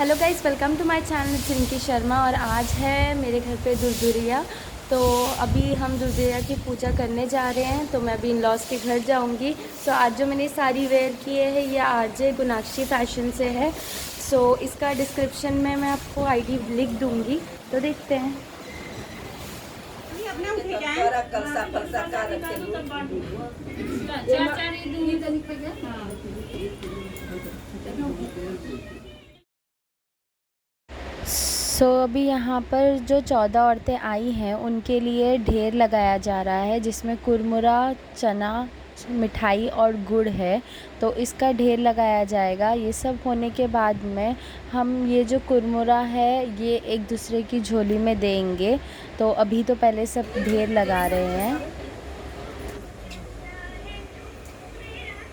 Hello guys, welcome to my channel Rinki Sharma. और आज है मेरे घर पे दुरदुरिया। तो अभी हम दुरदुरिया की पूजा करने जा रहे हैं। तो मैं अभी इन लॉज के घर जाऊंगी। सो आज जो मैंने साड़ी वेयर किए है ये आरजे गुनाक्षी फैशन से है। सो इसका डिस्क्रिप्शन में मैं आपको आईडी लिख दूंगी, तो देखते हैं। अभी यहाँ पर जो 14 औरतें आई हैं उनके लिए ढेर लगाया जा रहा है, जिसमें कुरमुरा, चना, मिठाई और गुड़ है। तो इसका ढेर लगाया जाएगा। ये सब होने के बाद में हम ये जो कुरमुरा है ये एक दूसरे की झोली में देंगे। तो अभी तो पहले सब ढेर लगा रहे हैं।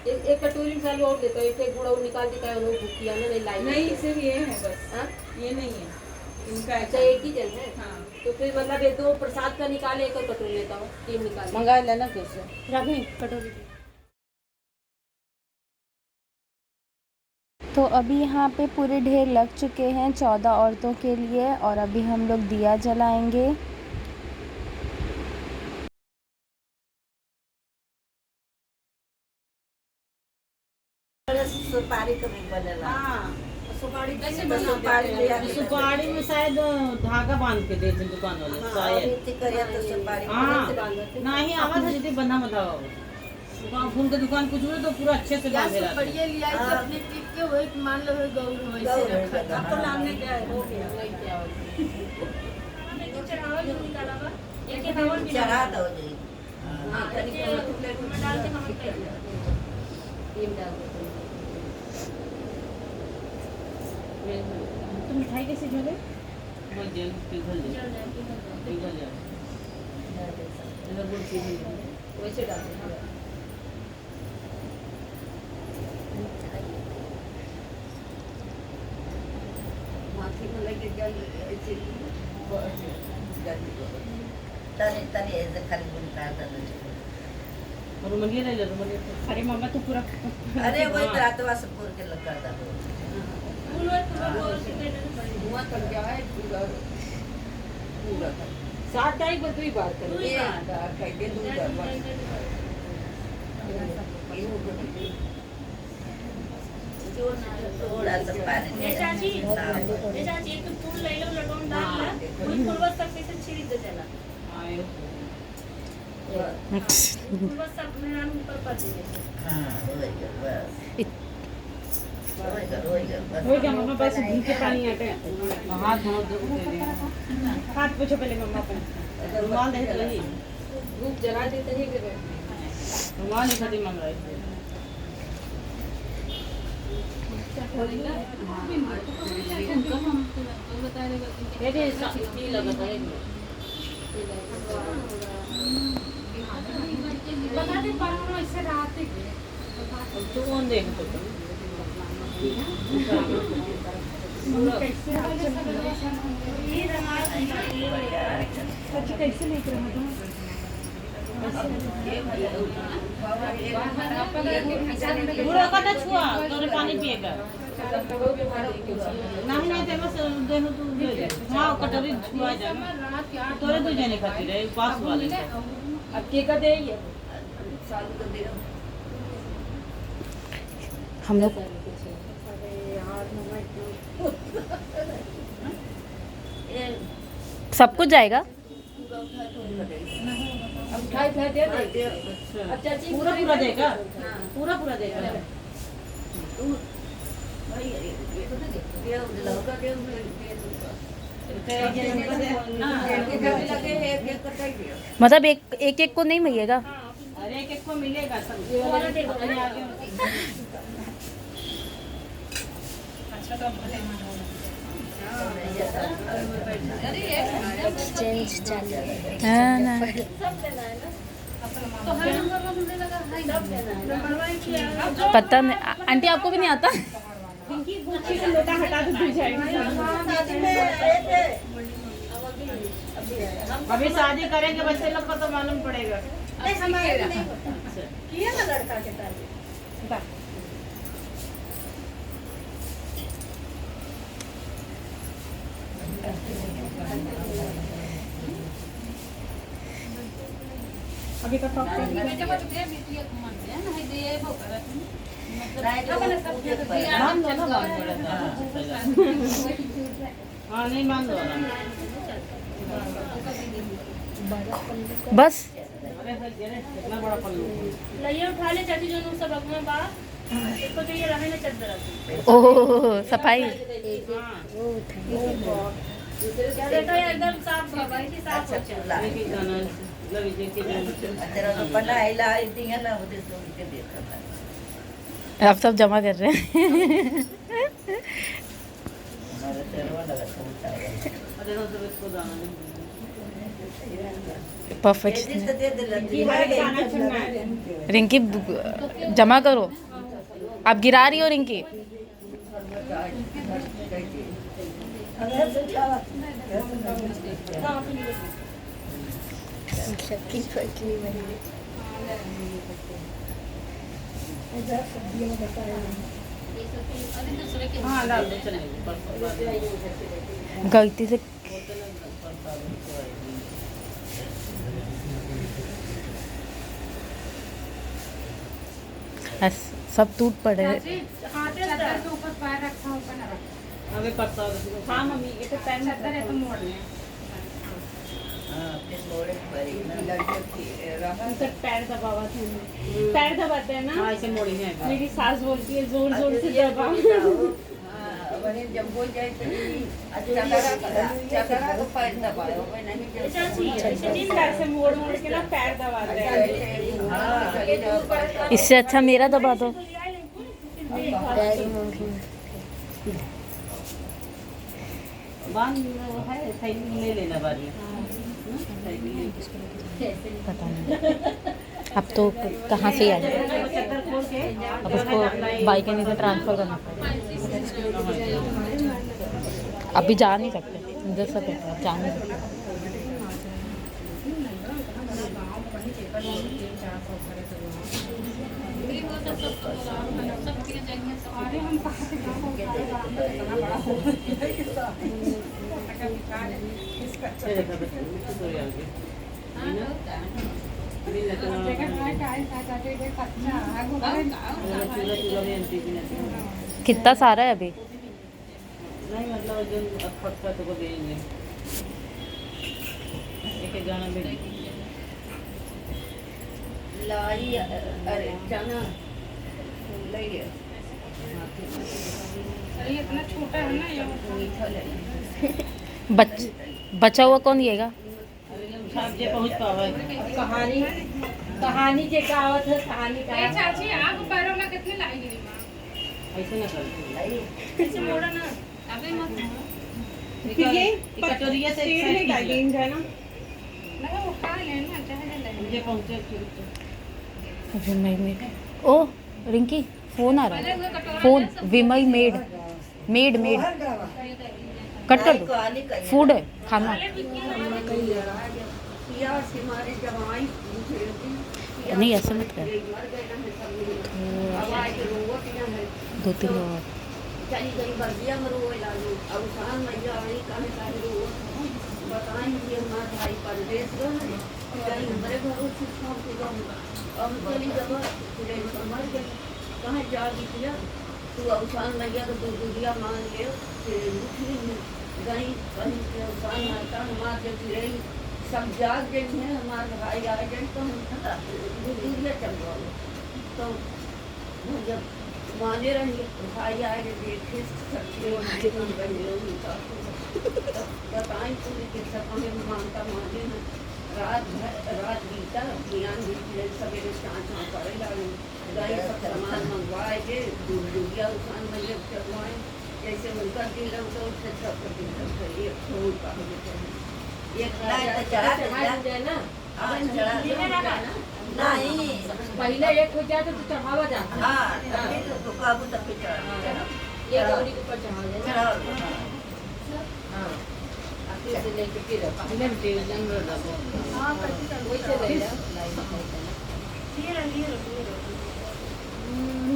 एक कटोरी चालू और देता है, एक गुड़ा निकाल देता है, लोग भूखिया ना नहीं लाई नहीं, सिर्फ ये है बस। हाँ? ये नहीं है इनका। अच्छा एक ही जन है। हाँ। तो फिर मतलब ये दो प्रसाद का निकाले, एक और कटोरी लेता हूँ, तीन निकाल मंगा लेना कैसे रखनी कटोरी। तो अभी यहाँ पे पूरे ढेर लग चुके हैं 14 औरतों के लिए। और अभी हम लोग दिया जलाएंगे। सुपारी कभी बनेला। हाँ, सुपारी कैसे सुपारी में शायद धागा बांध के देते दुकान वाले शायद। हाँ नहीं आवाज है जैसे बना बताओ दुकान फोन के दुकान कुछ तो पूरा अच्छे से बांधे रहते हैं। बढ़िया लिया है अपने टिक के वही मान लो है गौर वैसे रखा। अब तो लाने क्या है, हो गया नहीं क्या हो चढ़ा दो जी। हाँ प्लेट में डाल के नमक डाल दो। तो मिठाई कैसे झोले जल पिघल जाए वैसे डाल दो। माथी में लगे जल तने तने ऐसे खाली बुनता था। रुमलिया ले ले रुमलिया। अरे मामा तू पूरा अरे वही रातवा से पूर के लगा था। धुआं कर गया है पूरा पूरा 7 तारीख को ही बात करेंगे। थोड़ा सा पानी चाची एक तो फूल ले लो लटोन डाल ला फूल फूलवस तक कैसे छिड़ी दे चला आयो फूलवस तक अपने नाम ऊपर पर दे दे। हां हो गया मम्मा बस घी के पानी आटे हाथ धो दे हाथ पोछो पहले मम्मा पे रुमाल दे तो ही धूप जला देते हैं कि रुमाल ही खाती मांग रही है। ये साथी लगता है बता दे पर ऐसे रात तो कौन देख तो कैसे लेकर रहा पूरा कटा छुआ तोरे पानी पिएगा नहीं नहीं ते बस देनु तू ले जा। हां कटोरी छुआ जा तोरे दो जने खातिर है पास वाले अब के का दे ये साल को दे हम लोग सब कुछ जाएगा। अब उठाई दे दे। अब चाची पूरा पूरा देगा पूरा पूरा देगा मतलब एक एक को नहीं मिलेगा। अरे एक को मिलेगा सब। अच्छा तो चेंज चल हाँ ना तो हर नंबर पर मुझे लगा हाई नंबर वाइज किया पता नहीं आंटी, आपको भी नहीं आता। पिंकी गुच्छी से लोटा हटा दे तू जाएगी। अभी शादी करेंगे बच्चे लोग को तो मालूम पड़ेगा। किया ना लड़का के साथ। अभी का टॉप बांध दो ना, हाँ नहीं बांध दो बस अरे कितना बड़ा पल्लू लइए उठा ले चाची जो सब रखना बा इसको तो ये रहे ना चद्दर ओह सफाई। क्या देखा है एकदम साफ भाई की साफ हो चल लेके जाना लगी देखे तेरा तो पन्ना आइला दिया ना उधर तो उनके देखा आप सब जमा कर रहे हैं। हमारे तेरवा लगा तो उठा अरे ना तो इसको जाना नहीं परफेक्ट। दे दे लगी गाना सुनना है रिंकी जमा करो, आप गिरा रही हो रिंकी। हाँ डाल दो चलेंगे गलती से सब टूट पड़े हैं। अबे पत्ता हाँ मम्मी ये तो टाइम लगता है तो मोड़ लें पैर दबावा थे पैर दबाते हैं ना हाँ ऐसे मोड़ेंगे मेरी सास बोलती है जोर जोर से दबा जब हो जाए तो चकरा को पैर दबाओ नहीं चाची ऐसे नहीं पैर से मोड़ मोड़ के ना पैर दबाते हैं इससे अच्छा मेरा दबा दो। बांध है थैली ले लेना बाद में पता नहीं अब तो कहाँ से आ जाए। चक्कर खोल के अब उसको बाइकनी से ट्रांसफ़र करना पड़ेगा। अभी जा नहीं सकते इधर सब जा नहीं सकते। कितना सारा है अभी? नहीं मतलब जो फटका तो को देंगे एक गाना भी लाई अरे चना लइए अरे इतना छोटा है ना ये मीठा ले बचा हुआ कौन लेगा? छाप जे पहुंच पावे कहानी कहानी जे का आवत है कहानी का चाची आग पैरों में कितने लाएगी ऐसे ना कर ऐसे मोड़ा ना अबे मत ये कटोरिया से एक साइड टाइलिंग है ना नहीं उठा लेना चाहे ले मुझे पहुंचे विमई मेड। ओ रिंकी फोन आ रहा है, फोन विमई मेड मेड मेड कट कर दो। फूड है खाना नहीं ऐसे मत कर। दो तीन और चली गई बर्दिया में रोए लागू अब शान मैया आई काहे सारी रो बताई कि हमारा भाई परदेश गए कहीं हमारे घरों से छोड़ के गए अब चली जब पूरे मर गए कहाँ जा दिया तू अब शान मैया को दूर दुनिया मान ले फिर उठी गई कहीं से शान मारता हमारे जब फिर सब जाग गई है हमारे भाई आ गए तो हम दुनिया चल गए तो जब माने रही भाई आए देखे बताएं पूरी किस्सा हमें मानता माने न रात बीता ज्ञान भी सवेरे चाँच पड़े लागे गए सब सामान मंगवाए के दुनिया उसान मिले चलवाए जैसे उनका दिल तो उससे सब दिल एक छोड़ का एक चढ़ा ना नहीं पहले एक हो जाए तो चढ़ावा जाता हाँ तो काबू तक पे चढ़ा ये गौरी के ऊपर चढ़ा चढ़ा हाँ से लेके फिर पहले टेंशन में रखो हां करती चल वही से ले लो ये रही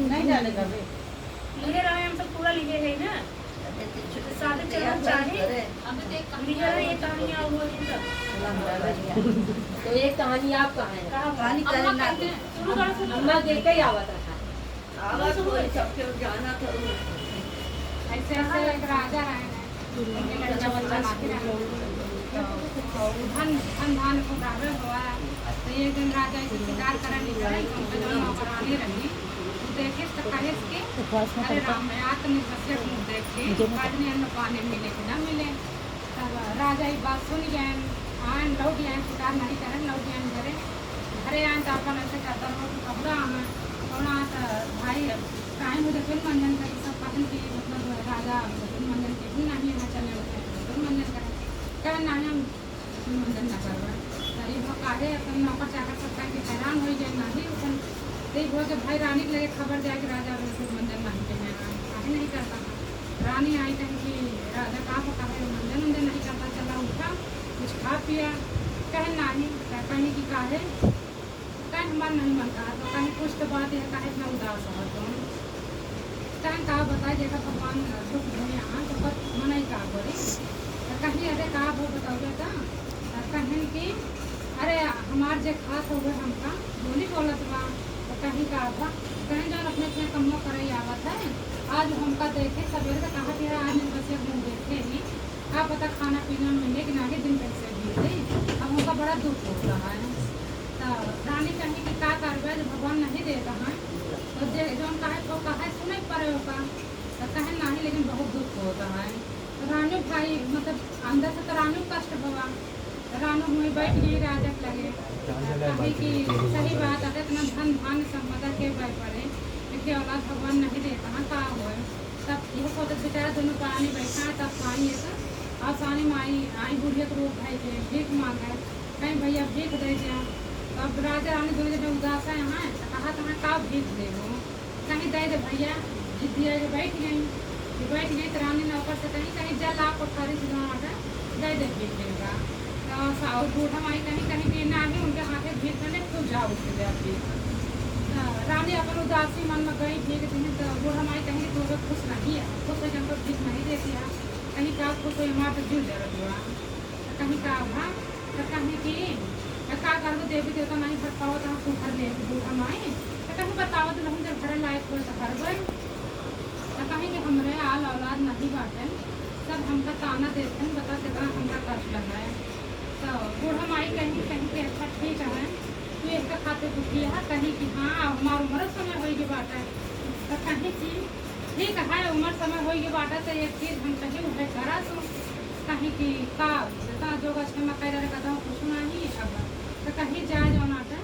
नहीं जाने का लिए रहे हम सब पूरा लिए है ना सादे चलो चाहे ये कहानी और वो नहीं सब। तो ये कहानी आप कहाँ है? कहानी अम्मा करना कहते हैं, शुरू करो शुरू अम्मा देख के ही आवत रहा। आवाज कोई सबके जाना था ऐसे ऐसे एक राजा रहे हैं, लड़का बच्चा लाके धन धान को गावे हुआ। तो एक दिन राजा ऐसे शिकार करा निकले, उनके जो नौकरानी रही वो देखे तो कहे कि अरे राम आत्मनिर्भर मुँह देख के आदमी अन्न पाने मिले कि न मिले। तब राजा ये बात सुन गए, आए लौट आए, शिकार नहीं करें, लौट आए घरे। घरे आए तो अपन ऐसे करता हो कि कपड़ा हमें थोड़ा भाई काहे मुझे फिर मंजन कर सब कहन की मतलब राजा मंजन के भी नहीं यहाँ चले होते फिर मंजन करें क्या नहीं हम मंजन न करवा तरी वो काहे अपन नौकर चाकर सब कह के हैरान हो जाए नहीं उठन देख हो के भाई रानी के लगे खबर जाए कि राजा फिर मंजन नहीं के काहे नहीं करता था। रानी आई कहीं कि राजा कहाँ पर कहे मंजन उंजन नहीं करता, चला उठा कुछ खा पिया, कहे नहीं कहीं की काहे कहीं हमारा नहीं मन कहा। तो कहीं कुछ तो बात है कहे इतना उदास हो तुम कहीं कहा बताए देखा भगवान दुख धोए यहाँ तो बस मन ही कहा बोले। तो कहीं अरे कहा वो बताओ बेटा, कहीं कि अरे हमार जो खास हुए हमका बोली बोलत बा। तो कहीं कहा था कहीं जो अपने अपने कमो करे आवत है, आज हमका देखे सवेरे से कहा कि आज बच्चे घूम देखे ही क्या पता खाना पीना मिले कि नहीं दिन कैसे बीते, अब हमका बड़ा दुख होता है। तो रानी कहीं कि क्या करवे जो भगवान नहीं देता है तो जो कहे तो कहे सुने पड़े होगा। तो कहे नहीं लेकिन बहुत दुख होता है। तो रानू भाई मतलब अंदर से तो रानू कष्ट हुआ, रानू हुई बैठ गई राजा के लगे कहीं कि सही बात है इतना धन धान संपदा के भाई पड़े देखिए औलाद भगवान नहीं देता है कहा हुए। तब यह सोचते बेचारा दोनों प्राणी बैठा है तब पाएंगे तो आसानी में आई बूढ़िया को रोक भाई के भीख मांगे कहीं भैया भीख दे दिया। अब राजा रानी दोनों जब उदास है यहाँ तो कहा तुम्हें का भीख दे दो, कहीं दे दे भैया जिद्दी आगे बैठ गई तो रानी ने ऊपर से कहीं कहीं जल आप कोठारी से दे दे भीख देगा। तो बूढ़ा माई कहीं कहीं कि ना ही उनके हाथे भीख देने तो जाओ उसके दे भीख। रानी अपन उदासी मन में गई भीख दी तो बूढ़ा माई कहीं तो खुश नहीं है, खुश है जब भीख नहीं देती है कहीं का खुश हो माँ तो जुड़ जरूरत हुआ कहीं का भा तो कहीं की क्या करो देवी देवता नहीं भर पाओ तो हम घर ले बूढ़ा माई तो कहीं बताओ तो हम जब घर लायक हो तो घर गए। तो कहीं कि हमारे आल औलाद नहीं बाटे सब हमका ताना देते हैं बता कितना हमारा कष्ट लगा है। तो बूढ़ा माई कहीं कहीं कि अच्छा ठीक है तू एक खाते दुखी है कहीं कि हाँ हमारा उम्र समय होगी बाटे। तो कहीं कि ठीक है उम्र समय होगी बाटे तो एक चीज़ हम कहीं उठे करा तो कहीं कि का जो में कह रहे कहता हूँ कुछ नहीं अब तो कहीं जाए जो नाटे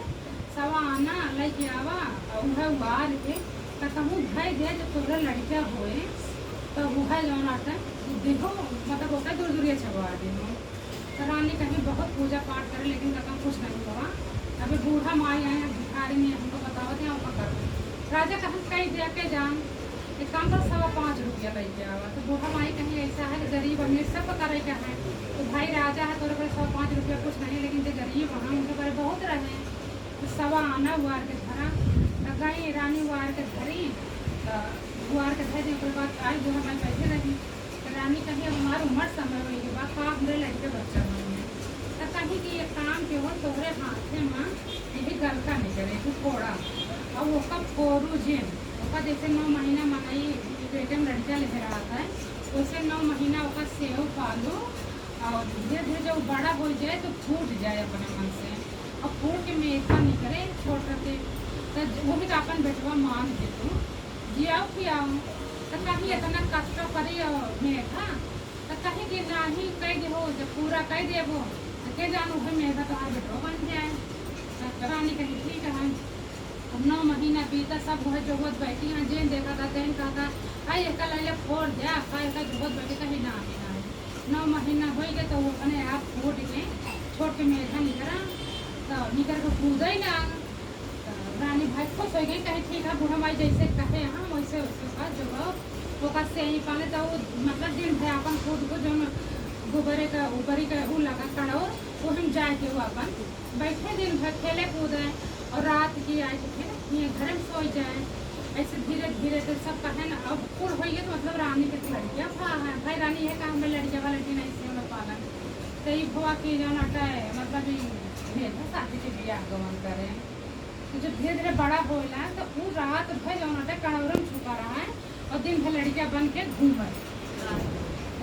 सवा आना लेके आवा वह उबाल के तो कहूँ भाई दे जो तोहरा लड़का होए तो वह जो नाटे देखो मतलब वो दूर दूरिया छवा देनो। तो रानी कहीं बहुत पूजा पाठ करे लेकिन कहता कुछ नहीं हुआ। अभी बूढ़ा माई आए भिखारी ने हमको बताओ थे हम कर राजा कहीं कहीं दे के जान एक काम कर 5.25 रुपया लेके आवा। तो बूढ़ा माई कहीं ऐसा है कि गरीब अमीर सब करे क्या है तो भाई राजा है तोरे पर 105 रुपया कुछ नहीं लेकिन जो गरीब वहाँ उनके पर बहुत रहे तो सवा आना वार के धरा तो गई रानी वार के धरी तो वार के धरी उसके बाद आई जो हमारे बैठे रही तो रानी कहीं हमारी उम्र समय हुई के बाद का हमारे लड़के बच्चा बन तो कहीं कि ये काम के हो तोहरे हाथे में यही गलका नहीं करे कि फोड़ा और वो कब फोड़ू जिन उसका जैसे 9 महीना मनाई बेटे में लड़का ले रहा था वैसे 9 महीना उसका सेव पालो और धीरे धीरे जब बड़ा हो जाए तो फूट जाए अपने मन से और फूट के मेघा निकले छोड़ करके तो वो भी तो अपन बेटवा मान दे तू जियाओ खियाओ तो कहीं इतना कष्ट करी मेघा तो कहीं कि नहीं कह दे हो जब पूरा कह देवो तो के जानू है मेघा तो बेटवा बन जाए। तो रानी कहीं ठीक है अब 9 महीना बीता सब वह जोहत बैठी हैं जेन देखा था तेन कहा था आई एक लाइले फोड़ जा खाए का जोहत बैठे कहीं ना आना है 9 महीना हो गए तो वो अपने आप फूट के छोड़ के मेघा निकला तो निकल के कूदा ही ना तो रानी भाई खुश हो गई कहीं ठीक है बूढ़ा माई जैसे कहे हम वैसे उसके पास जो वो का से ही पाले तो मतलब दिन है अपन खुद को जो गोबरे का ऊपरी का वो लगा कड़ो वो हम जाए के वो अपन बैठे दिन भर खेले कूदे और रात की आए तो फिर ये घर में सो जाए ऐसे धीरे धीरे तो सब कहे ना अब फूल हो गया तो मतलब रानी के लड़कियाँ भाई रानी है कहा हमें लड़कियाँ वाला लड़की नहीं से हुआ कि जो नाटा है मतलब भेद शादी के बियाह गवन करे तो जब धीरे धीरे बड़ा होला तो वो रात भर जो नाटा कड़ौरम छुपा रहा है और दिन भर लड़कियां बन के घूमे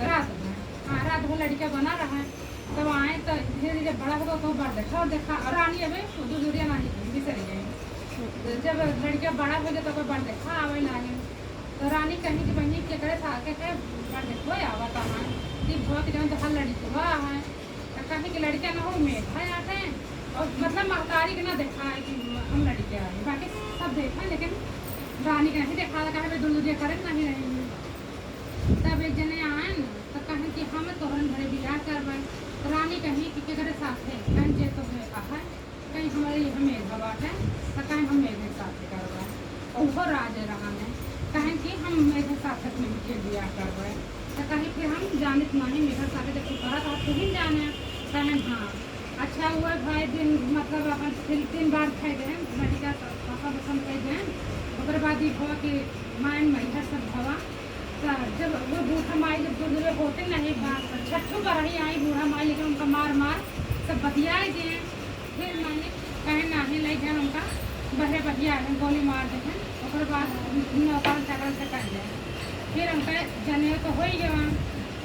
रात भर। हाँ, रात भर लड़कियां बना रहा है तब आए तो धीरे धीरे बड़ा होगा तो बार देखा और देखा और रानी अभी दूरिया नहीं बिसर गई। जब लड़कियां बड़ा हो गया तो कोई बार देखा आवे लागे तो रानी कहीं कि बहनी के करे था के बार देखो आवा था कि बहुत जन तो हर लड़की हुआ है तो कहीं की लड़कियां ना हो मेघा जाते हैं और मतलब महतारी के ना देखा है कि हम लड़कियां आई बाकी सब देखा है लेकिन रानी का नहीं देखा था कहीं दूरिया करे नहीं रहेंगे। तब एक जने आए न तो कहें कि हम तोहन घरे बियाह करवाए तो रानी कहीं कि के करे साथ है कहीं जे तो है कहा कहीं हमारे हमें भवाट है तो कहीं हम मेरे साथ करवाए और वो राज रहा है कहें कि हम मेरे साथ में के बियाह करवाए तो कहीं फिर हम जाने नहीं मेरे साथ जब करा था तो ही जाने कहें हाँ अच्छा हुआ भाई दिन मतलब अपन फिर 3 बार खाए गए लड़का पापा पसंद कर गए ओकर बाद ही हुआ कि मायन महिला सब भवा तो जब वो बूढ़ा माई जब दूर होते नहीं बात छठों बार ही आई बूढ़ा माई लेकिन उनका मार मार सब बतियाए गए फिर मैंने कहें नहीं ले गए उनका बहरे बतिया गोली मार दें और बाद नौकाल चकल से कर जाए फिर उनका जने तो हो ही गया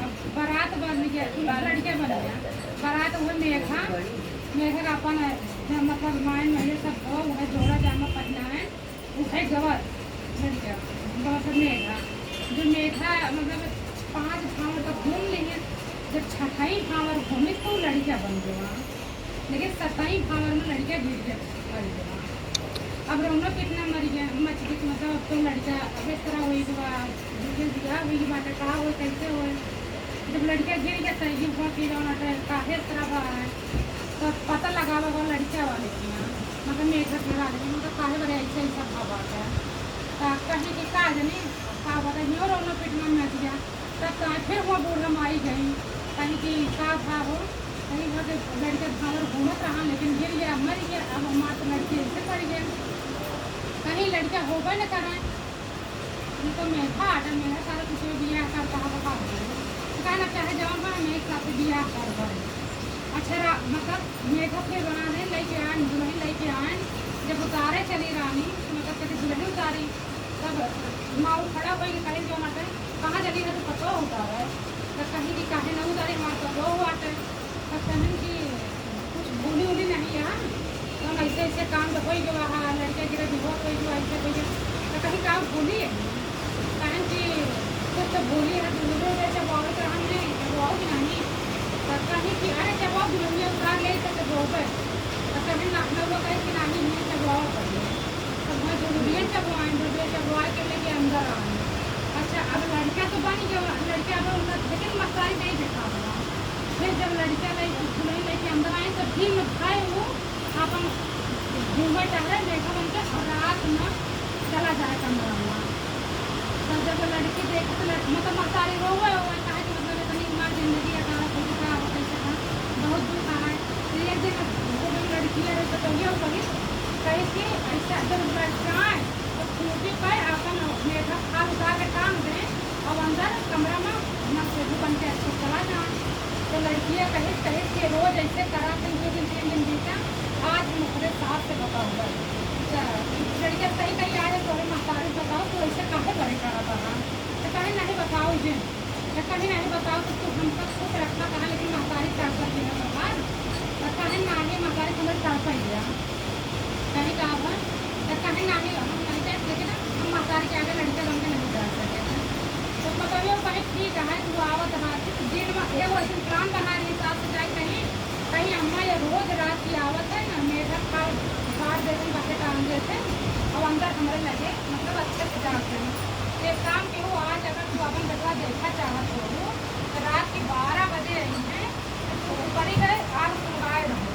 अब बारात बन गया लड़के बन गया बारात वो मेघा मेघा का अपन मतलब मायन महिला सब हो वह जोड़ा जामा पहना है वो है गवर लड़का गवर सब मेघा जो मेघा मतलब 5 भाव तक घूम लेंगे जब 6वां भावर घूमे तो लड़कियां बन गया लेकिन 7वां भावर में लड़कियां गिर गया अब रौनक कितना मर गया मछली मतलब अब तो लड़का अब इस तरह हुई दिया हुई बात कहा हो कैसे हो जब लड़कियां गिर गया सही हुआ कि काहे तरह रहा है तो पता लगा वो लड़कियां वाले की मतलब मेघा के वाले मतलब काहे बड़े ऐसे ऐसा भाव आता है तो कहीं कि का जनी का बताइए और उन्होंने पिटना मच गया तब फिर वो बूढ़ा माई गई कहीं कि का था हो कहीं वहाँ लड़के भावर घूमत रहा लेकिन गिर गया मर गया अब हमारे तो लड़की ऐसे पड़ गया कहीं लड़कियां हो गए न करें तो मेघा आटा मेरा सारा कुछ बियाह करता है बता कहना चाहे जवान बना मैं एक साथ बियाह कर अच्छा मतलब मेघा फिर बनाने लेके आए दुल्हन लेके आए जब उतारे चली रानी मतलब कभी दुल्हन उतारी तब माऊ खड़ा हो कहीं जो माटे कहाँ चली है तो पतो उतारा है तो कहीं की काहे न उतारी हमारे पतो आटे तो कहें कि कुछ भूली उली नहीं है तो हम ऐसे ऐसे काम तो हो गया हाँ लड़के गिरे बहुत हो गया ऐसे हो गया तो कहीं काम भूली है कहें कि कुछ तो भूली है दूसरे जैसे बहुत हम नहीं जब आओ नहीं तो कहीं कि अरे जब आओ दुनिया उतार ले तो जब हो तो कहीं ना लोग कहें कि नहीं नहीं जब आओ कर ले तो मैं दुनिया जब आए के लेके अंदर आए अच्छा अब लड़का तो बन गया लड़का अब उनका लेकिन मसाई नहीं देखा बना फिर जब लड़का दुल्हन लेके अंदर आए तो दिन भाई वो अपन घूमे टहरे देखा बनकर रात में चला जाए कमरा में तो जब लड़की देख तो मतलब मसाई रो हुआ कहा कि मतलब इतनी उम्र जिंदगी अठारह कैसे था बहुत दुख है तो एक दिन वो जब लड़की है तो ये कही कहीं कि ऐसा जब लड़का आए तो खूटी पर अपन मेघा खाल उतार के टांग दें और अंदर कमरा में नक्शे बन के अच्छे चला जाए तो लड़कियाँ कहे कि रोज ऐसे करा दिन 3 दिन बीता आज मुझे साफ से बता हुआ लड़कियाँ सही कहीं आ रहे तो मसारे बताओ तो ऐसे काहे बड़े करा था तो कहीं नहीं बताओ जी तो कहीं नहीं बताओ तो तू हमको खुश रखना कहा लेकिन मसारी चार कर दिया बाहर तो कहीं नहीं मसारी तुम्हें चार कर दिया कहीं कहा तो कहीं नहीं हम नहीं जाए लेकिन हम मसारी के आगे लड़के बन के नहीं जा सके तो मतलब कहीं ठीक है तू आवत हाथ दिन में एक वैसे प्लान बना रही साथ से जाए कहीं अम्मा ये रोज रात की आवत है ना मेघा खा बाहर देते बाकी टांग देते और अंदर हमारे लगे मतलब अच्छे से जाते हैं एक काम की हो आज अगर तू अपन बदला देखा चाहत हो तो रात के 12 बजे रही है तो ऊपर ही गए आग सुनवाए रहो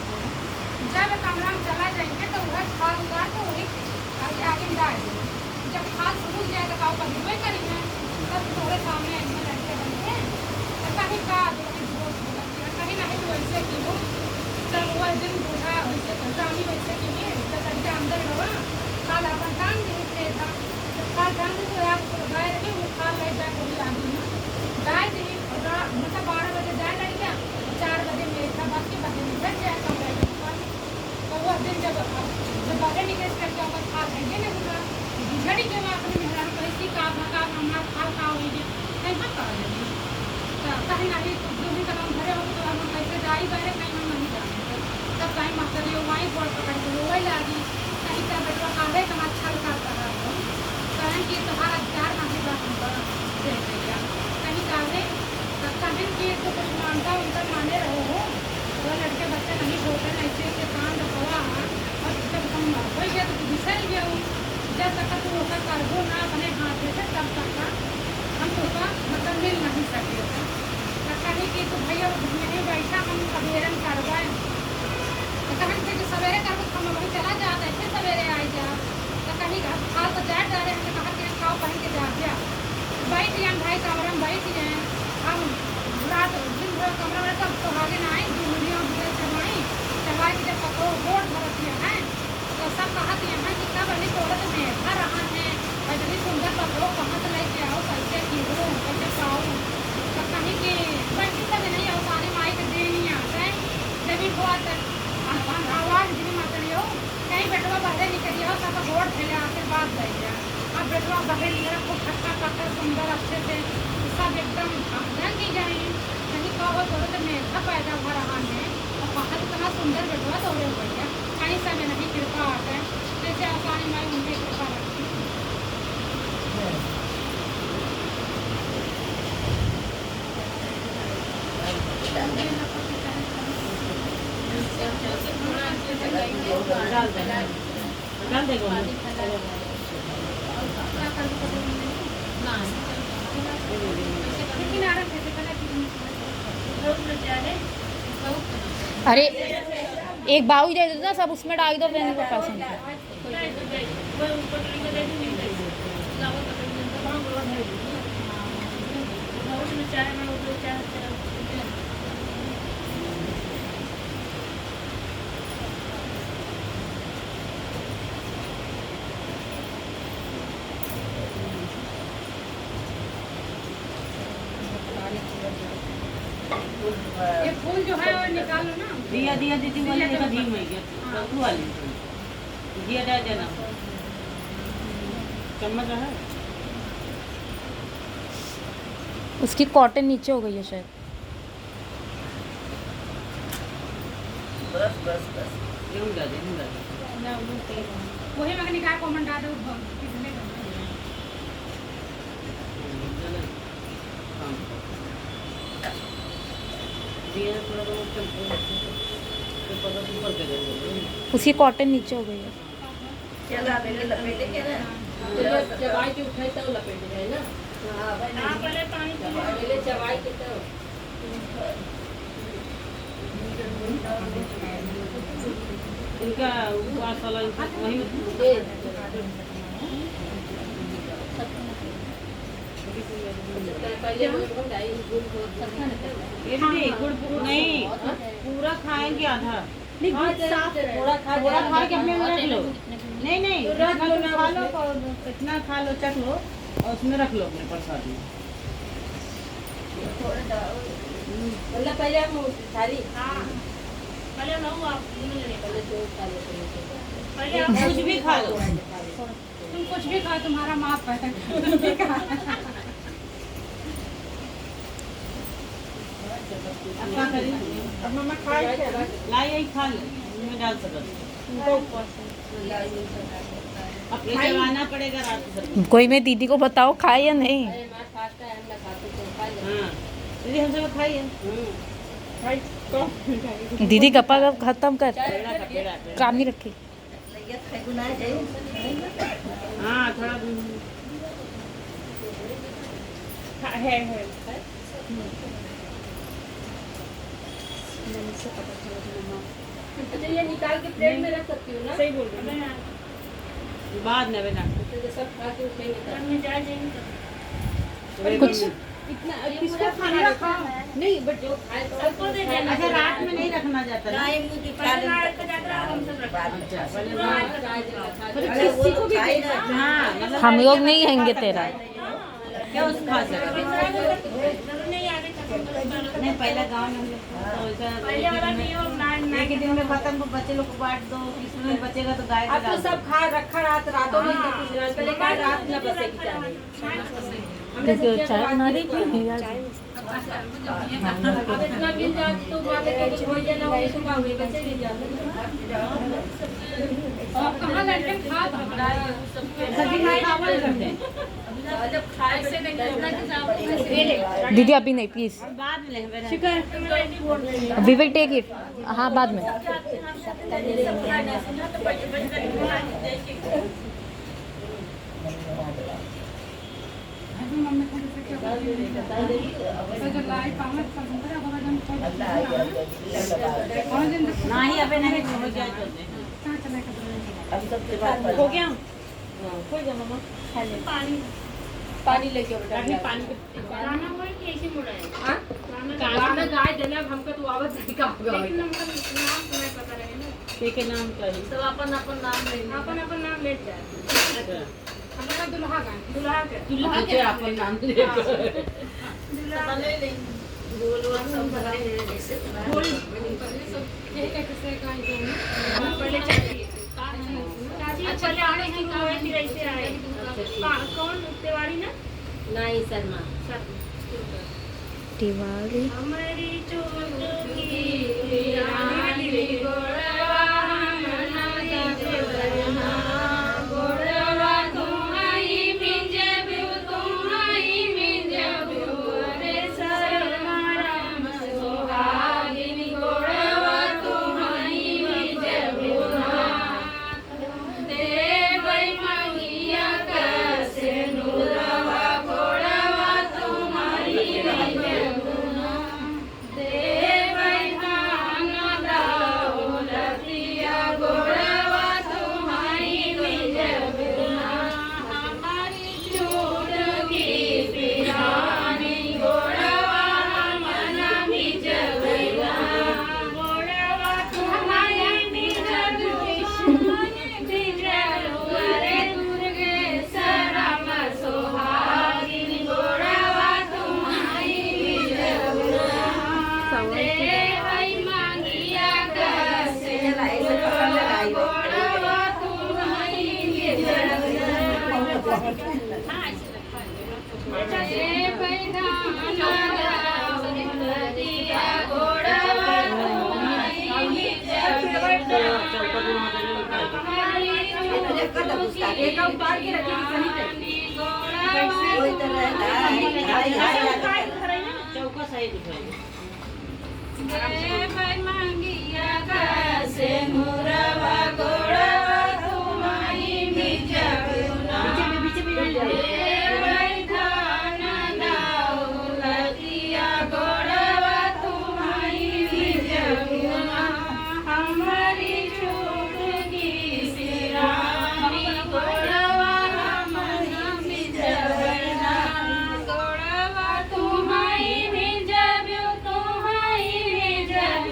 जब कमरा में चला जाएंगे तो वह खाद उतार के वही आगे डाल दो जब खाद सूख जाए तो काव कभी वही करेंगे तब थोड़े सामने ऐसे लड़के बनते तो कहीं का कहीं नहीं तो वैसे की हो तब वह दिन बूढ़ा वैसे रानी वैसे की तो लड़के अंदर रहो खाल अपन टांग दे था खाल टांग दे तो आप गाय रखे वो खाल ले जाए कोई आदमी गाय दी मतलब 12 बजे जाए लड़कियाँ 4 बजे मेघा कहीं नहीं दूसरी का नाम भरे हो तो हम कैसे जाई गए कहीं हम नहीं जाते तब कहीं मास्टर ये वहीं बोल पकड़ के रोए लगी कहीं का बेटवा काहे कहाँ छल करता रहा हो कहीं कि तुम्हारा प्यार नहीं बात हमको दे दिया कहीं काहे कहीं कि तो कुछ मानता उनका माने रहो हो वो लड़के बच्चे नहीं बोलते ऐसे के कान दबा और जब हम हो गया तो बिसर गया हूँ जब तक तू होकर करबो ना अपने हाथ से तब तक हम तो मतलब मिल नहीं सके कहीं कि तो भैया नहीं बैठा हम सवेरन करवाए तो कहीं से जो सवेरे कर हम वहीं चला जाते फिर सवेरे आ जा तो कहीं हाल तो जा रहे हैं कहा कि खाओ पहन के जा बैठ गए भाई कमरे में बैठ गए हम रात दिन भर कमरा में तब तो आगे ना आई दूरियों चलवाई के जब पकड़ो गोड़ भरती है तो सब कहती है कि कब अभी औरत में घर रहा है और इतनी सुंदर पकड़ो कहाँ से लेके आओ कैसे कीड़ो कैसे पाओ तो कहीं कि बैठी तक नहीं आओ पानी माई के दे नहीं आते जमीन बहुत आवाज इतनी मत रही हो कहीं बेटवा बाहर निकली हो सब गोड़ फैले आशीर्वाद दे गया अब बेटवा बाहर मेरा खूब खट्टा खट्टा सुंदर अच्छे से सब एकदम रंग ही जाए कहीं कहो थोड़ा तो मेघा पैदा हुआ रहा है और बाहर इतना सुंदर बेटवा दौड़े हुए हैं कहीं सब नहीं कृपा आते हैं जैसे आसानी माई उनकी कृपा रखती डाल देगा अरे एक बाऊ दे दो ना सब उसमें डाल दो फिर पैसे ये फूल जो है वो निकालो ना दिया दिया दीदी वाली देखा घी में गया तू वाली दिया डाल देना चम्मच है उसकी कॉटन नीचे हो गई है शायद बस बस बस यूं डाल दे वही मगर निकाल कॉमन डाल दो कितने उसकी कॉटन नीचे हो गई है चला मैंने लपेटे के ना चबाई के उठाई तब लपेटे है ना हाँ भाई पहले पानी पहले चबाई के तब इनका उपवास वाला वही पहले ये गुड़ नहीं पूरा खाएंगे आधा थोड़ा खा के अपने में रख लो नहीं खा लो इतना खा लो चख लो और उसमें रख लो अपने प्रसाद में मतलब पहले हम थाली पहले ना वो आप पहले तो खा लो पहले आप कुछ भी खा लो तुम कुछ भी खाओ तुम्हारा माफ है अब क्या करें अब मम्मा खा लाई यही खा लो इसमें डाल सकते अब चलाना पड़ेगा रात को कोई मैं दीदी को बताओ खाए या नहीं अरे माँ खाता है हम ना खाते तो खा ले हाँ दीदी हम सब खाइए दीदी गप्पा गप खत्म कर पेड़ा काम नहीं रखी ये खाई गुना जाए हाँ थोड़ा है अच्छा ये निकाल के प्लेट में रख सकती हो ना सही बोल रही हो बाद में बेटा तो सब खा के उठेंगे तब में जा जाएंगे कुछ इतना किसको खाना रखा नहीं बट जो खाए तो सबको दे देना अच्छा रात में नहीं रखना जाता ना गाय मुंह की पहले रात को जाकर हम सब रखते हैं पहले पूरा रात को चाय जाकर देना खा मतलब के किसी को भी खाए दे सकते हाँ मतलब हम लोग नहीं हैंगे तेरा क्या उस खा सकते जरूर नहीं आगे तक नहीं पहले गाँव में पहले वाला नहीं हो एक ही दिन में खत्म को बच्चे लोग को बांट दो किसमें बचेगा तो गाय अब तो सब खा रखा रातों में तो कुछ रात पहले का रात न बसेगी चाय क्योंकि वो चाय बना रही थी यार अब इतना मिल जाती तो बात है कि कोई जना हो तो बाबू के बच्चे मिल जाते। और कहाँ लड़के खा सब्जी नहीं खावल करते जब खाए से नहीं दीदी अभी नहीं प्लीज, बाद में लेंगे। We will take it. हाँ बाद में। नहीं अबे नहीं हो गया हो गया हो गया मम्मा पानी लेके बेटा पानी गाना हुआ कि ऐसे मुड़ा है? हां गाना गाय देना हमको तो आवाज नहीं का होगा। लेकिन हमका नाम तुम्हें पता रहे ना, के नाम चाहिए सब अपन अपन नाम ले अपन नाम ले जाए। हमारा दुल्हा का दुल्हा के के अपन नाम ले दुल्हा ले ले बोल वो सब भरे हैं जैसे कैसे का पहले चाहिए चाची पहले आने की हुए फिर ऐसे आए। कौन तिवारी ना? नहीं शर्मा दिवाली हमारी चोटी धीरे गोड़वा मना देवरना गोड़वा तुम्हारी मिंजबू तुम्हारी मिंजबू रे सरमाराम सोहागिन गोड़वा तुम्हारी मिंजबू देवै मंगिया कसे नूरवा गोड़वा तुम्हारी मिंजबू देवै धाना दौलतिया गोड़वा तुम्हारी मिंजबू हमारी चूड़गी पिरानी गोड़वा मना मिंजबू गोड़वा तुम्हारी मिंजबू रे दुर्गे सरम सोहागिन गोड़वा तुम्हारी मिंजबू देवै मांगिया कसे गोड़वा तुम्हारी मिंजबू देवै धाना दौलतिया गोड़वा तुम्हारी मिंजबू एक बार की रखी सही चौका सही दिखाई देवै मांगिया कसे मुरवा गोड़वा तुम्हारी मिंजबू देवै धाना दौलतिया गोड़वा तुम्हारी मिंजबू हमारी चूड़गी सिरानी गोड़वा मना मिंजबू गोड़वा तुम्हारी मिंजबू तुम्हारी मिंजबू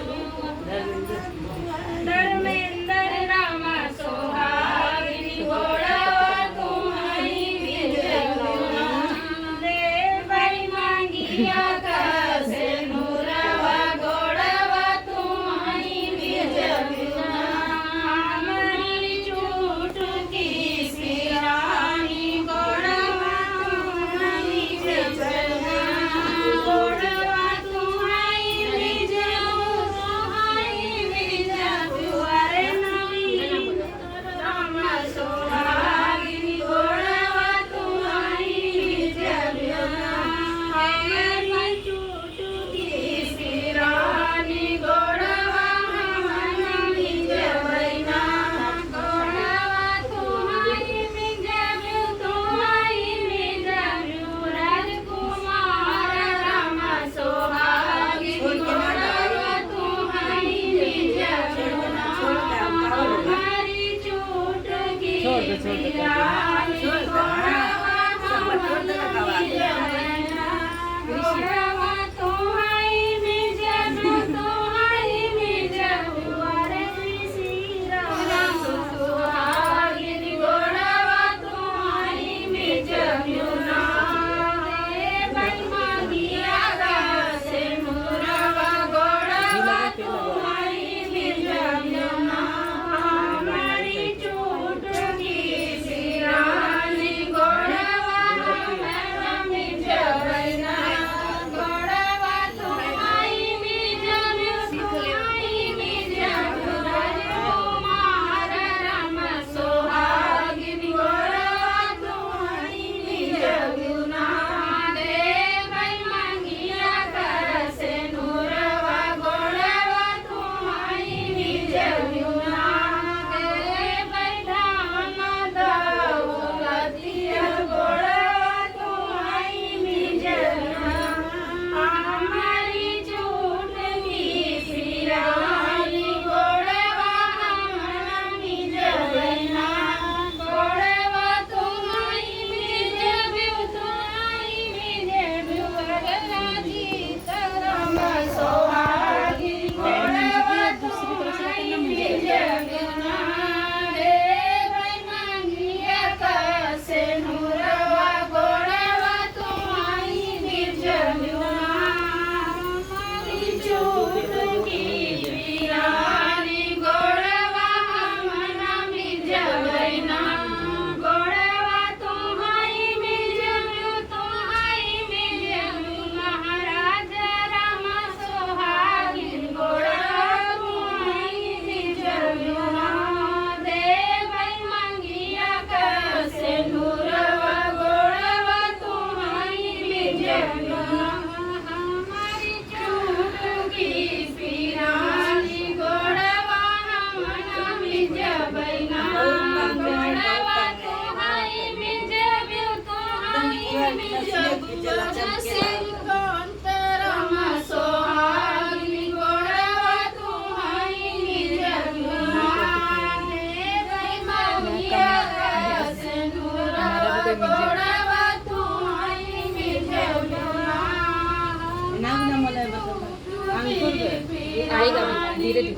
धीरे धीरे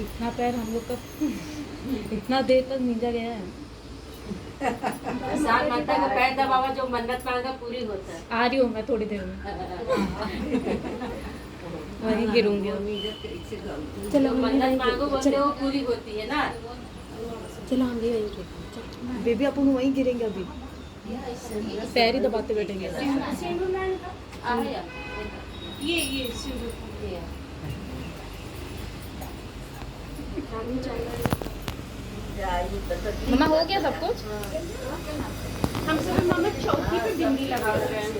इतना पैर हम लोग का इतना देर तक नींदा गया है। साल माता का पैर दबावा जो मन्नत मांगा पूरी होता है। आ रही हूँ मैं थोड़ी देर में। वहीं गिरूंगी। चलो मन्नत मांगो बोलते हो पूरी होती है ना। चलो हम भी वहीं बेबी अपन वहीं गिरेंगे अभी। पैर ही दबाते बैठेंगे। मम्मा हो गया सब कुछ? हम सब मम्मा चौकी पे बिंदी लगा रहे हैं।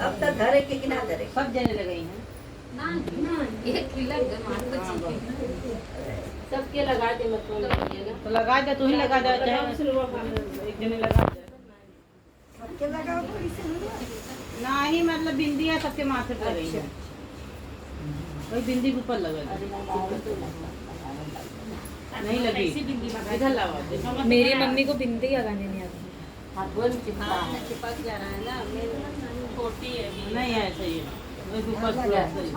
अब तक घर के किनारे सब जने लगाई हैं। सबके लगा दे मत कीजिएगा। तो लगा दे, तू ही लगा दे, चाहे एक जने लगा दे। सबके लगाओ तो इसे नहीं मतलब बिंदी है सबके माथे पर लगी है। वही बिंदी के ऊपर लगा दे। नहीं लगी इधर लगाओ। मेरी मम्मी को बिंदी लगाने नहीं आती। चिपक जा रहा है ना। छोटी है नहीं है ऐसा ही है। वही ऊपर पूरा ऐसा ही।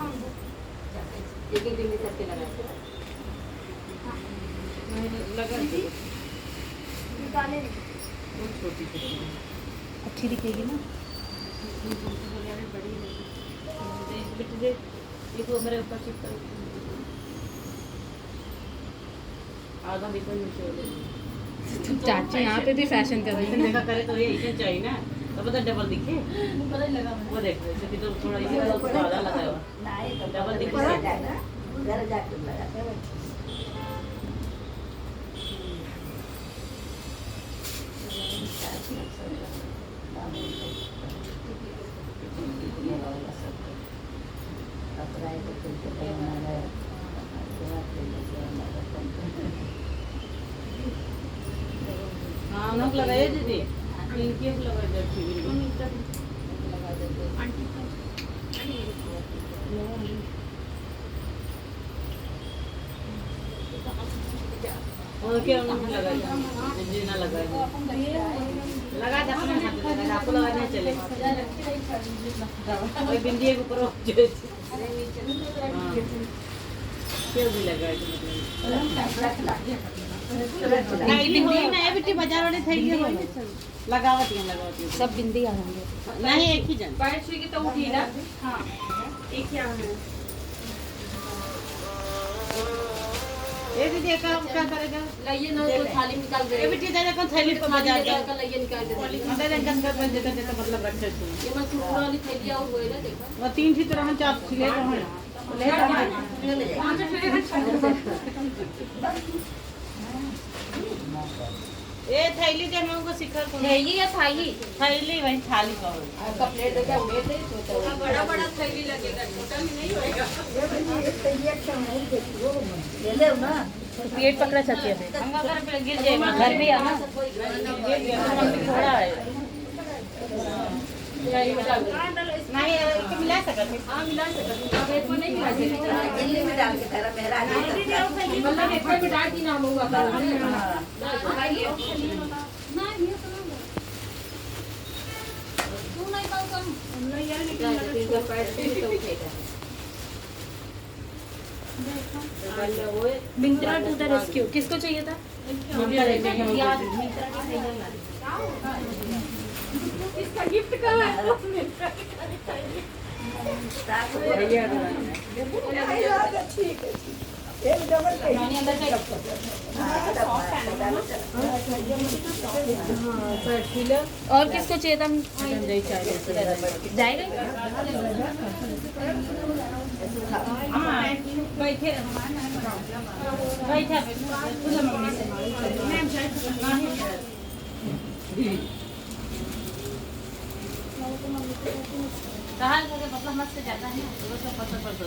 एक एक बिंदी सबके लगा दे। लगा दे। छोटी छोटी अच्छी दिखेगी ना। देखो मेरे ऊपर चिपक आधा भी तो नीचे हो गया। चाची यहाँ पे भी फैशन कर रही है। देखा करे तो ये ऐसे चाहिए ना तो पता डबल दिखे। वो देख रहे तो थोड़ा इसी का आधा लगाया हुआ डबल दिखे। घर जाके लगाते हैं। हाँ नोक लगाए दीदी। इनके लगाए दे और क्या उन्होंने लगाया जीना लगाया लगा दे अपने हाथ में लगा आपको लगाने चले वही बिंदी के ऊपर क्यों भी लगाए नहीं बिंदी नहीं बेटी बाजार वाले थे ये लगावती सब बिंदी आ जाएंगे। नहीं एक ही जन पैर छुई के तो उठी ना। हाँ एक यहाँ है। ये दीदी क्या क्या करेगा? लाइए ना तो थाली निकाल दे। ये बेटी दादा कौन थैली पे बजा के का लाइए निकाल दे। मतलब इनका सब में देता देता मतलब रखे तू। ये मत पूरा वाली थैली और होए ना देखो। वो 3 थी तरह हम चाप ले तो हैं। ले तो हैं। ये थैली दे हम को सिखा कौन? थैली या थाली? थैली वही थाली का हो। आपका प्लेट दे क्या प्लेट है? छोटा बड़ा बड़ा थैली लगेगा, छोटा में नहीं होएगा। ले ना पेट पकड़ा चाहती है हम घर पे गिर जाएगा। घर में आना थोड़ा है। नहीं इसको मिला सकते हैं। हां मिला सकते हैं। अब एक को नहीं मिला सकते। दिल्ली में डाल के तेरा मेहरा मतलब एक में डाल की नाम होगा ना ये तो तू नहीं पाऊ कम नहीं यार निकल का पैर से तो उठेगा। मिंत्रा टू द रेस्क्यू किसको चाहिए था? इसका गिफ्ट कहाँ है? और किसको चाहिए था? जाएगा बैठे बैठा पूजा मम्मी से कहाँ मतलब मत से जाता है तो सब पता पड़ दो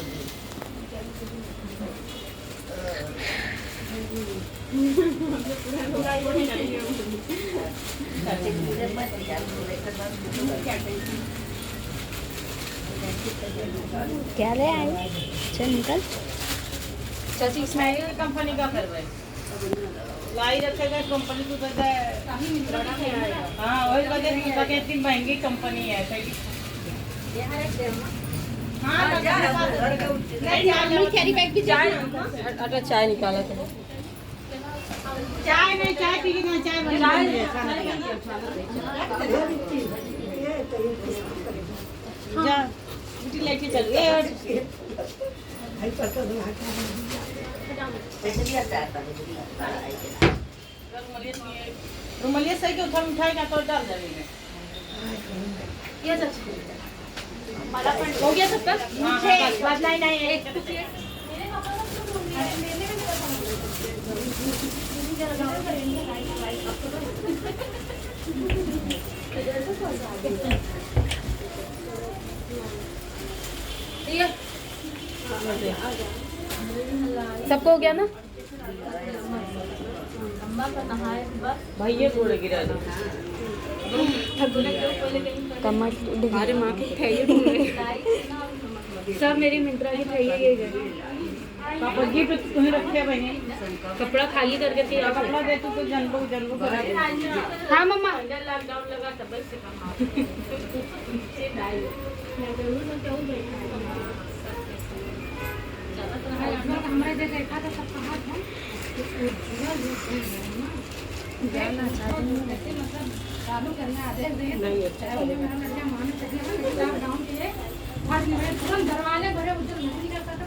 क्या ले आए? चल निकल। चाची स्माइल कंपनी का कर रहे लाई रखेगा कंपनी को देता है। हाँ वही वजह से इतनी महंगी कंपनी है। हाँ कैरी बैग भी चाय अगर चाय निकाला तो चाय नहीं चाय पी ना चाय बना जा बेटी लेके चल रुमालिया सही के उठाएगा तो डाल देंगे। हो गया सबका? बात नहीं एक सबको हो गया ना? भैया गोड़ गिरा दो कमर हमारे माँ की थैली सब मेरी मिंत्रा की थैली ये गई। पापा जी पे तुम्हें रखे बहने कपड़ा खाली करके थी कपड़ा दे तो जनबो हाँ मम्मा लॉकडाउन लगा तब से हमारे जो देखा था सब कहा था जाना चाहती हूँ मतलब चालू करना आदेश दें लॉकडाउन के तुरंत दरवाजे भरे उधर नहीं करता था।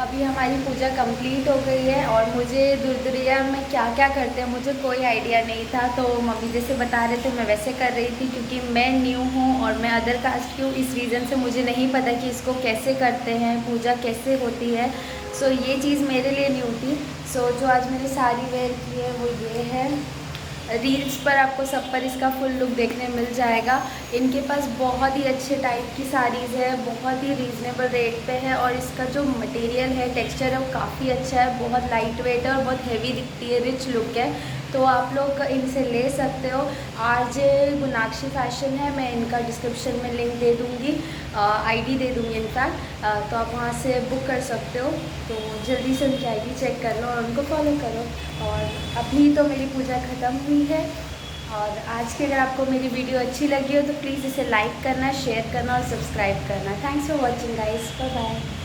अभी हमारी पूजा कंप्लीट हो गई है और मुझे दुर्दुरिया में क्या क्या करते हैं मुझे कोई आइडिया नहीं था। तो मम्मी जैसे बता रहे थे मैं वैसे कर रही थी क्योंकि मैं न्यू हूँ और मैं अदर कास्ट की हूँ। इस रीज़न से मुझे नहीं पता कि इसको कैसे करते हैं, पूजा कैसे होती है। सो ये चीज़ मेरे लिए न्यू थी। सो जो आज मैंने साड़ी वेयर की है वो ये है। रील्स पर आपको सब पर इसका फुल लुक देखने मिल जाएगा। इनके पास बहुत ही अच्छे टाइप की साड़ीज़ है, बहुत ही रीज़नेबल रेट पे है और इसका जो मटेरियल है, टेक्सचर है वो काफ़ी अच्छा है, बहुत लाइट वेट है और बहुत हेवी दिखती है, रिच लुक है। तो आप लोग इनसे ले सकते हो। RJ गुनाक्षी फैशन है, मैं इनका डिस्क्रिप्शन में लिंक दे दूँगी, ID दे दूँगी इनफैक्ट, तो आप वहाँ से बुक कर सकते हो। तो जल्दी से उनकी ID चेक कर लो और उनको फॉलो करो। और अभी तो मेरी पूजा ख़त्म हुई है और आज की अगर आपको मेरी वीडियो अच्छी लगी हो तो प्लीज़ इसे लाइक करना, शेयर करना और सब्सक्राइब करना। Thanks for watching guys, bye bye.